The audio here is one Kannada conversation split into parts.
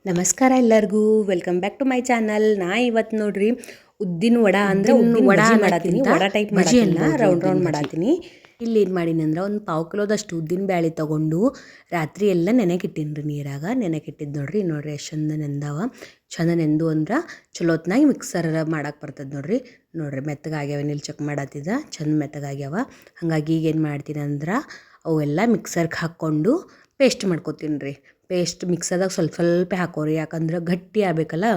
ನಮಸ್ಕಾರ ಎಲ್ಲರಿಗೂ welcome back to my channel. ನಾ ಇವತ್ತು ನೋಡ್ರಿ ಉದ್ದಿನ ವಡ ಅಂದ್ರೆ ಉದ್ದಿನ ವಡ ಮಾಡತ್ತೀನಿ. ವಡ ಟೈಪ್ ಮಾಡಲ್ಲ, ರೌಂಡ್ ರೌಂಡ್ ಮಾಡತ್ತೀನಿ. ಇಲ್ಲಿ ಏನು ಮಾಡೀನಿ ಅಂದ್ರೆ ಒಂದು ಪಾವು ಕಿಲೋದಷ್ಟು ಉದ್ದಿನ ಬ್ಯಾಳೆ ತೊಗೊಂಡು ರಾತ್ರಿ ಎಲ್ಲ ನೆನೆಕಿಟ್ಟೀನಿ ರೀ ನೀರಾಗ. ನೆನೆಕಿಟ್ಟಿದ್ದು ನೋಡ್ರಿ ಎಷ್ಟು ಚಂದ ನೆಂದಾವ. ಚಂದ ನೆಂದು ಅಂದ್ರೆ ಚಲೋ ಹೊತ್ನಾಗ ಮಿಕ್ಸರ್ ಮಾಡಕ್ಕೆ ಬರ್ತದೆ ನೋಡ್ರಿ ಮೆತ್ತಗಾಗ್ಯಾವ. ಇಲ್ಲಿ ಚೆಕ್ ಮಾಡತ್ತಿದ್ದ ಚಂದ ಮೆತ್ತಗಾಗ್ಯಾವ. ಹಾಗಾಗಿ ಈಗ ಏನು ಮಾಡ್ತೀನಿ ಅಂದ್ರೆ ಅವೆಲ್ಲ ಮಿಕ್ಸರ್ಗೆ ಹಾಕ್ಕೊಂಡು ಪೇಸ್ಟ್ ಮಾಡ್ಕೊತೀನಿ ರೀ. ಪೇಸ್ಟ್ ಮಿಕ್ಸರ್ದಾಗ ಸ್ವಲ್ಪ ಹಾಕೋರಿ, ಯಾಕಂದ್ರೆ ಗಟ್ಟಿ ಆಗಬೇಕಲ್ಲ.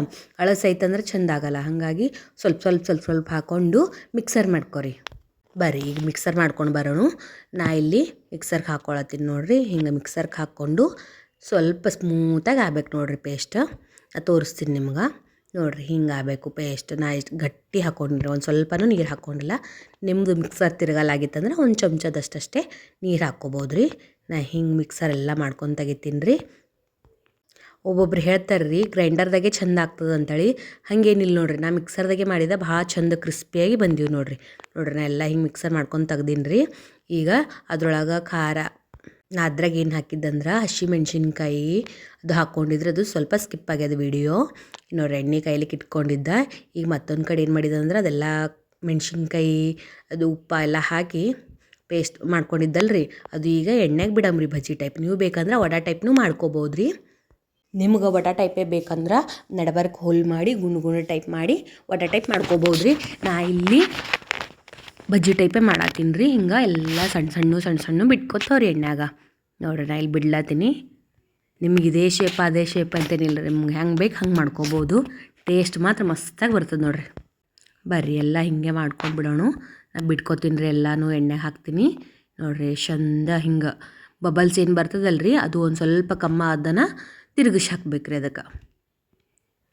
ಅಳಸೈತಂದ್ರೆ ಚೆಂದ ಆಗಲ್ಲ. ಹಾಗಾಗಿ ಸ್ವಲ್ಪ ಹಾಕ್ಕೊಂಡು ಮಿಕ್ಸರ್ ಮಾಡ್ಕೊರಿ. ಬರ್ರಿ ಈಗ ಮಿಕ್ಸರ್ ಮಾಡ್ಕೊಂಡು ಬರೋಣ. ನಾ ಇಲ್ಲಿ ಮಿಕ್ಸರ್ಗೆ ಹಾಕ್ಕೊಳತ್ತೀನಿ ನೋಡ್ರಿ. ಹಿಂಗೆ ಮಿಕ್ಸರ್ಗೆ ಹಾಕ್ಕೊಂಡು ಸ್ವಲ್ಪ ಸ್ಮೂತಾಗಿ ಆಗ್ಬೇಕು ನೋಡ್ರಿ ಪೇಸ್ಟ್. ತೋರಿಸ್ತೀನಿ ನಿಮ್ಗೆ. ನೋಡ್ರಿ ಹಿಂಗೆ ಆಗಬೇಕು ಪೇಸ್ಟ್. ನಾ ಇಷ್ಟು ಗಟ್ಟಿ ಹಾಕ್ಕೊಂಡ್ರಿ, ಒಂದು ಸ್ವಲ್ಪನೂ ನೀರು ಹಾಕ್ಕೊಂಡಿಲ್ಲ. ನಿಮ್ಮದು ಮಿಕ್ಸರ್ ತಿರುಗಲಾಗಿತ್ತಂದ್ರೆ ಒಂದು ಚಮಚದಷ್ಟೇ ನೀರು ಹಾಕ್ಕೋಬೋದು ರೀ. ನಾ ಹಿಂಗೆ ಮಿಕ್ಸರ್ ಎಲ್ಲ ಮಾಡ್ಕೊಂಡು ತೆಗಿತೀನಿ ರೀ. ಒಬ್ಬೊಬ್ರು ಹೇಳ್ತಾರೆ ರೀ ಗ್ರೈಂಡರ್ದಾಗೆ ಚೆಂದ ಆಗ್ತದೆ ಅಂತೇಳಿ. ಹಾಗೇನಿಲ್ಲ ನೋಡ್ರಿ, ನಾ ಮಿಕ್ಸರ್ದಾಗೆ ಮಾಡಿದ ಭಾಳ ಚಂದ ಕ್ರಿಸ್ಪಿಯಾಗಿ ಬಂದೀವಿ ನೋಡ್ರಿ. ನಾ ಎಲ್ಲ ಹಿಂಗೆ ಮಿಕ್ಸರ್ ಮಾಡ್ಕೊಂಡು ತೆಗ್ದೀನಿ ರೀ. ಈಗ ಅದ್ರೊಳಗೆ ಖಾರ ನಾ ಅದ್ರಾಗ ಏನು ಹಾಕಿದ್ದಂದ್ರೆ ಹಸಿ ಮೆಣಸಿನ್ಕಾಯಿ ಅದು ಹಾಕ್ಕೊಂಡಿದ್ರೆ ಅದು ಸ್ವಲ್ಪ ಸ್ಕಿಪ್ ಆಗ್ಯದ ವಿಡಿಯೋ. ನೋಡ್ರಿ ಎಣ್ಣೆ ಕಾಯ್ಲಿಕ್ಕೆ ಇಟ್ಕೊಂಡಿದ್ದ. ಈಗ ಮತ್ತೊಂದು ಕಡೆ ಏನು ಮಾಡಿದಂದ್ರೆ ಅದೆಲ್ಲ ಮೆಣಸಿನ್ಕಾಯಿ ಅದು ಉಪ್ಪ ಎಲ್ಲ ಹಾಕಿ ಪೇಸ್ಟ್ ಮಾಡ್ಕೊಂಡಿದ್ದಲ್ರಿ, ಅದು ಈಗ ಎಣ್ಣೆಗೆ ಬಿಡಮ್ರಿ ಬಜ್ಜಿ ಟೈಪ್. ನೀವು ಬೇಕಂದ್ರೆ ವಡ ಟೈಪ್ನೂ ಮಾಡ್ಕೋಬೋದು ರೀ. ನಿಮ್ಗೆ ವಡ ಟೈಪೇ ಬೇಕಂದ್ರೆ ನಡಬರ್ಕ್ ಹೋಲ್ ಮಾಡಿ ಗುಂಡು ಟೈಪ್ ಮಾಡಿ ವಡ ಟೈಪ್ ಮಾಡ್ಕೋಬೋದು ರೀ. ನಾ ಇಲ್ಲಿ ಬಜ್ಜಿ ಟೈಪೇ ಮಾಡತ್ತೀನಿ ರೀ. ಹಿಂಗೆ ಎಲ್ಲ ಸಣ್ಣ ಬಿಟ್ಕೊತವ್ರಿ ಎಣ್ಣೆಗ. ನೋಡ್ರಿ ನಾ ಇಲ್ಲಿ ಬಿಡ್ಲತ್ತೀನಿ. ನಿಮ್ಗೆ ಇದೇ ಶೇಪ್ ಅದೇ ಶೇಪ್ ಅಂತೇನಿಲ್ಲ ರೀ, ನಿಮ್ಗೆ ಹೆಂಗೆ ಬೇಕು ಹಂಗೆ ಮಾಡ್ಕೋಬೋದು. ಟೇಸ್ಟ್ ಮಾತ್ರ ಮಸ್ತಾಗಿ ಬರ್ತದೆ ನೋಡ್ರಿ. ಬರ್ರಿ ಎಲ್ಲ ಹಿಂಗೆ ಮಾಡ್ಕೊಂಡು ಬಿಡೋಣ. ನಾ ಬಿಟ್ಕೊತೀನಿ ರೀ, ಎಲ್ಲನೂ ಎಣ್ಣೆಗೆ ಹಾಕ್ತೀನಿ ನೋಡ್ರಿ. ಚಂದ ಹಿಂಗೆ ಬಬಲ್ಸ್ ಏನು ಬರ್ತದಲ್ರಿ, ಅದು ಒಂದು ಸ್ವಲ್ಪ ಕಮ್ಮ ಅದನ್ನು ತಿರುಗಿಸಿ ಹಾಕ್ಬೇಕು ರೀ ಅದಕ್ಕೆ.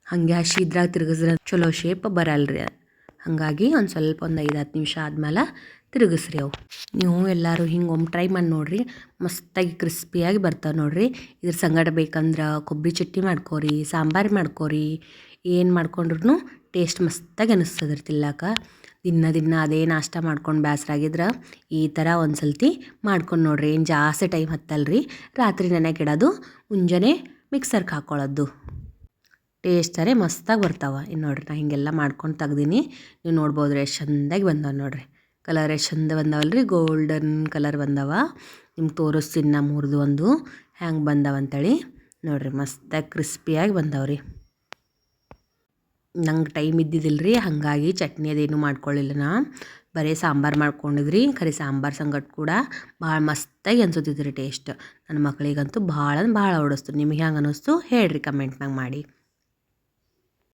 ಹಾಗೆ ಹಸಿ ಇದ್ರಾಗ ತಿರುಗಿಸ್ರೆ ಚಲೋ ಶೇಪ್ ಬರಲ್ರಿ. ಹಾಗಾಗಿ ಒಂದು 5-10 ನಿಮಿಷ ಆದ್ಮೇಲೆ ತಿರುಗಿಸ್ರಿ ಅವು. ನೀವು ಎಲ್ಲರೂ ಹಿಂಗೆ ಒಮ್ಮೆ ಟ್ರೈ ಮಾಡಿ ನೋಡಿರಿ, ಮಸ್ತಾಗಿ ಕ್ರಿಸ್ಪಿಯಾಗಿ ಬರ್ತಾವೆ ನೋಡಿರಿ. ಇದ್ರ ಸಂಗಡ ಬೇಕಂದ್ರೆ ಕೊಬ್ಬರಿ ಚಟ್ನಿ ಮಾಡ್ಕೋರಿ, ಸಾಂಬಾರು ಮಾಡ್ಕೋರಿ, ಏನು ಮಾಡ್ಕೊಂಡ್ರು ಟೇಸ್ಟ್ ಮಸ್ತಾಗಿ ಅನ್ನಿಸ್ತದೆ ರೀ ತಿನ್ನಕ್ಕೆ. ದಿನ ಅದೇ ನಾಷ್ಟ ಮಾಡ್ಕೊಂಡು ಬೇಸರಾಗಿದ್ರೆ ಈ ಥರ ಒಂದು ಸಲ್ತಿ ಮಾಡ್ಕೊಂಡು ನೋಡಿರಿ. ಏನು ಜಾಸ್ತಿ ಟೈಮ್ ಹತ್ತಲ್ರಿ. ರಾತ್ರಿ ನೆನೆಕಿಡೋದು, ಮುಂಜಾನೆ ಮಿಕ್ಸರ್ಗೆ ಹಾಕ್ಕೊಳ್ಳೋದು. ಟೇಸ್ಟರೇ ಮಸ್ತಾಗಿ ಬರ್ತಾವೆ. ಇನ್ನು ನೋಡ್ರಿ ನಾ ಹಿಂಗೆಲ್ಲ ಮಾಡ್ಕೊಂಡು ತೆಗ್ದೀನಿ. ನೀವು ನೋಡ್ಬೋದು ಎಷ್ಟು ಚಂದಾಗಿ ಬಂದವ ನೋಡ್ರಿ. ಕಲರ್ ಎಷ್ಟು ಚಂದ ಬಂದವಲ್ರಿ, ಗೋಲ್ಡನ್ ಕಲರ್ ಬಂದವ. ನಿಮ್ಗೆ ತೋರಿಸ್ತೀನಿ ನಾ ಮುರಿದು ಒಂದು ಹ್ಯಾಂಗೆ ಬಂದವಂತೇಳಿ. ನೋಡ್ರಿ ಮಸ್ತಾಗಿ ಕ್ರಿಸ್ಪಿಯಾಗಿ ಬಂದವ್ರಿ. ನಂಗೆ ಟೈಮ್ ಇದ್ದಿದ್ದಿಲ್ಲ ಹಾಗಾಗಿ ಚಟ್ನಿ ಅದೇನು ಮಾಡ್ಕೊಳ್ಳಿಲ್ಲ. ನಾ ಬರೀ ಸಾಂಬಾರು ಮಾಡ್ಕೊಂಡಿದ್ರಿ. ಖರೆ ಸಾಂಬಾರು ಸಂಗಟ್ ಕೂಡ ಭಾಳ ಮಸ್ತಾಗಿ ಅನ್ಸುತ್ತಿದ್ರಿ ಟೇಸ್ಟ್. ನನ್ನ ಮಕ್ಕಳಿಗಂತೂ ಭಾಳ ಓಡಿಸ್ತು. ನಿಮ್ಗೆ ಹೆಂಗೆ ಅನ್ನಿಸ್ತು ಹೇಳ್ರಿ ಕಮೆಂಟ್ನಾಗ ಮಾಡಿ.